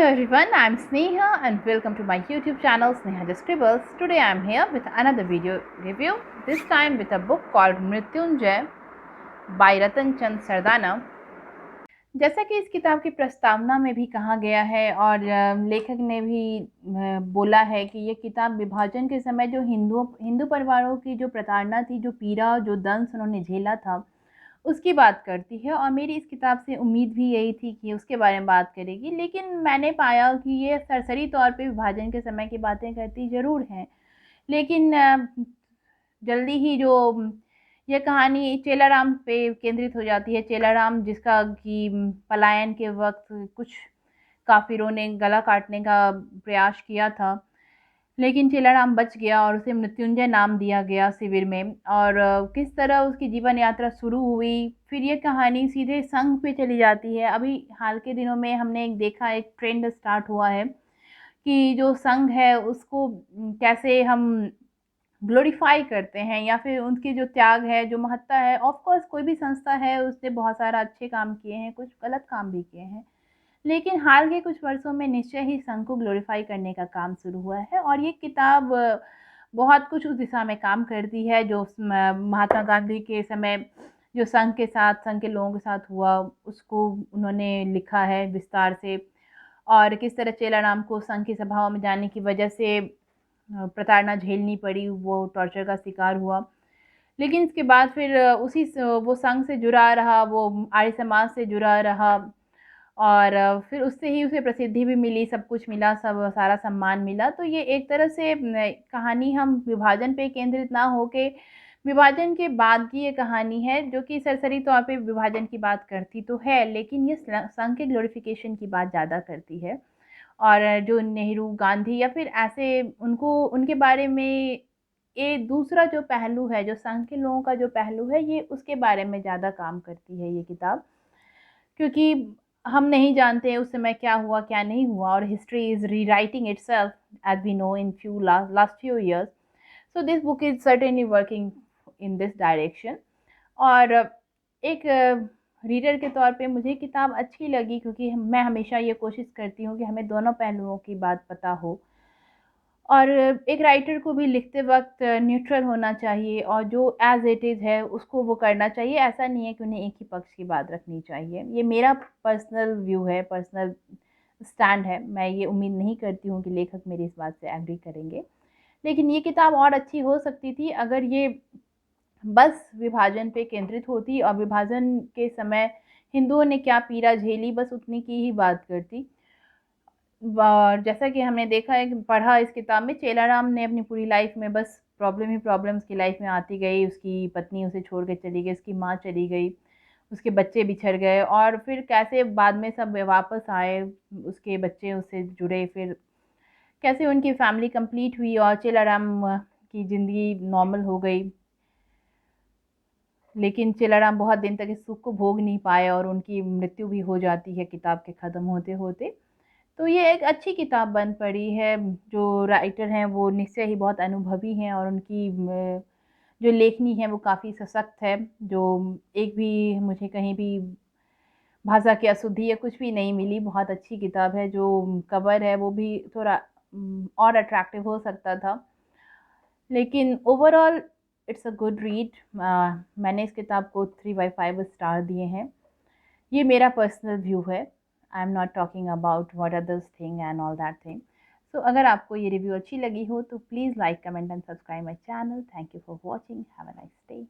everyone, I'm Sneha and welcome to my YouTube channel Sneha the Scribbles. Today I'm here with another video review, this time with a book called Mrityunjay by Ratan Chand Sardana. जैसा कि इस किताब की प्रस्तावना में भी कहा गया है और लेखक ने भी बोला है कि ये किताब विभाजन के समय जो हिंदू परिवारों की जो प्रताड़ना थी, जो पीड़ा, जो दंश उन्होंने झेला था, उसकी बात करती है। और मेरी इस किताब से उम्मीद भी यही थी कि उसके बारे में बात करेगी, लेकिन मैंने पाया कि ये सरसरी तौर पे विभाजन के समय की बातें करती ज़रूर हैं, लेकिन जल्दी ही जो ये कहानी चेलाराम पे केंद्रित हो जाती है। चेलाराम जिसका कि पलायन के वक़्त कुछ काफ़िरों ने गला काटने का प्रयास किया था, लेकिन चेलाराम बच गया और उसे मृत्युंजय नाम दिया गया शिविर में। और किस तरह उसकी जीवन यात्रा शुरू हुई, फिर ये कहानी सीधे संघ पे चली जाती है। अभी हाल के दिनों में हमने एक ट्रेंड स्टार्ट हुआ है कि जो संघ है उसको कैसे हम ग्लोरीफाई करते हैं, या फिर उनकी जो त्याग है, जो महत्ता है। ऑफ कोर्स कोई भी संस्था है, उसने बहुत सारा अच्छे काम किए हैं, कुछ गलत काम भी किए हैं, लेकिन हाल के कुछ वर्षों में निश्चय ही संघ को ग्लोरीफाई करने का काम शुरू हुआ है। और ये किताब बहुत कुछ उस दिशा में काम करती है, जो महात्मा गांधी के समय जो संघ के साथ, संघ के लोगों के साथ हुआ, उसको उन्होंने लिखा है विस्तार से। और किस तरह चेलाराम को संघ की सभाओं में जाने की वजह से प्रताड़ना झेलनी पड़ी, वो टॉर्चर का शिकार हुआ। लेकिन इसके बाद फिर वो संघ से जुड़ा रहा, वो आर्य समाज से जुड़ा रहा, और फिर उससे ही उसे प्रसिद्धि भी मिली, सब कुछ मिला, सब सारा सम्मान मिला। तो ये एक तरह से कहानी हम विभाजन पे केंद्रित ना होके विभाजन के बाद की ये कहानी है, जो कि सरसरी तौर पे विभाजन की बात करती तो है, लेकिन ये संघ के ग्लोरिफिकेशन की बात ज़्यादा करती है। और जो नेहरू, गांधी या फिर ऐसे उनको उनके बारे में ये दूसरा जो पहलू है, जो संघ के लोगों का जो पहलू है, ये उसके बारे में ज़्यादा काम करती है ये किताब। क्योंकि हम नहीं जानते उस समय क्या हुआ, क्या नहीं हुआ, और history is rewriting itself as we know in last few years. So this book is certainly working in this direction. और एक रीडर के तौर पे मुझे किताब अच्छी लगी, क्योंकि मैं हमेशा ये कोशिश करती हूँ कि हमें दोनों पहलुओं की बात पता हो। और एक राइटर को भी लिखते वक़्त न्यूट्रल होना चाहिए, और जो एज़ इट इज़ है उसको वो करना चाहिए। ऐसा नहीं है कि उन्हें एक ही पक्ष की बात रखनी चाहिए। ये मेरा पर्सनल व्यू है, पर्सनल स्टैंड है। मैं ये उम्मीद नहीं करती हूँ कि लेखक मेरी इस बात से एग्री करेंगे। लेकिन ये किताब और अच्छी हो सकती थी अगर ये बस विभाजन पे केंद्रित होती, और विभाजन के समय हिंदुओं ने क्या पीड़ा झेली, बस उतनी की ही बात करती। जैसा कि हमने देखा है, कि पढ़ा इस किताब में, चेलाराम ने अपनी पूरी लाइफ में बस प्रॉब्लम ही प्रॉब्लम उसकी लाइफ में आती गई। उसकी पत्नी उसे छोड़ के चली गई, उसकी माँ चली गई, उसके बच्चे बिछड़ गए, और फिर कैसे बाद में सब वापस आए, उसके बच्चे उससे जुड़े, फिर कैसे उनकी फैमिली कंप्लीट हुई और चेलाराम की ज़िंदगी नॉर्मल हो गई। लेकिन चेलाराम बहुत दिन तक इस सुख को भोग नहीं पाए, और उनकी मृत्यु भी हो जाती है किताब के ख़त्म होते-होते। तो ये एक अच्छी किताब बन पड़ी है। जो राइटर हैं वो निश्चय ही बहुत अनुभवी हैं, और उनकी जो लेखनी है वो काफ़ी सशक्त है। जो एक भी मुझे कहीं भी भाषा की अशुद्धि या कुछ भी नहीं मिली। बहुत अच्छी किताब है। जो कवर है वो भी थोड़ा और अट्रैक्टिव हो सकता था, लेकिन overall it's a good read. मैंने इस किताब को 3/5 स्टार दिए हैं। ये मेरा पर्सनल व्यू है। I am not talking about what others think and all that thing. So अगर आपको ये रिव्यू अच्छी लगी हो तो please like, comment and subscribe my channel. Thank you for watching. Have a nice day.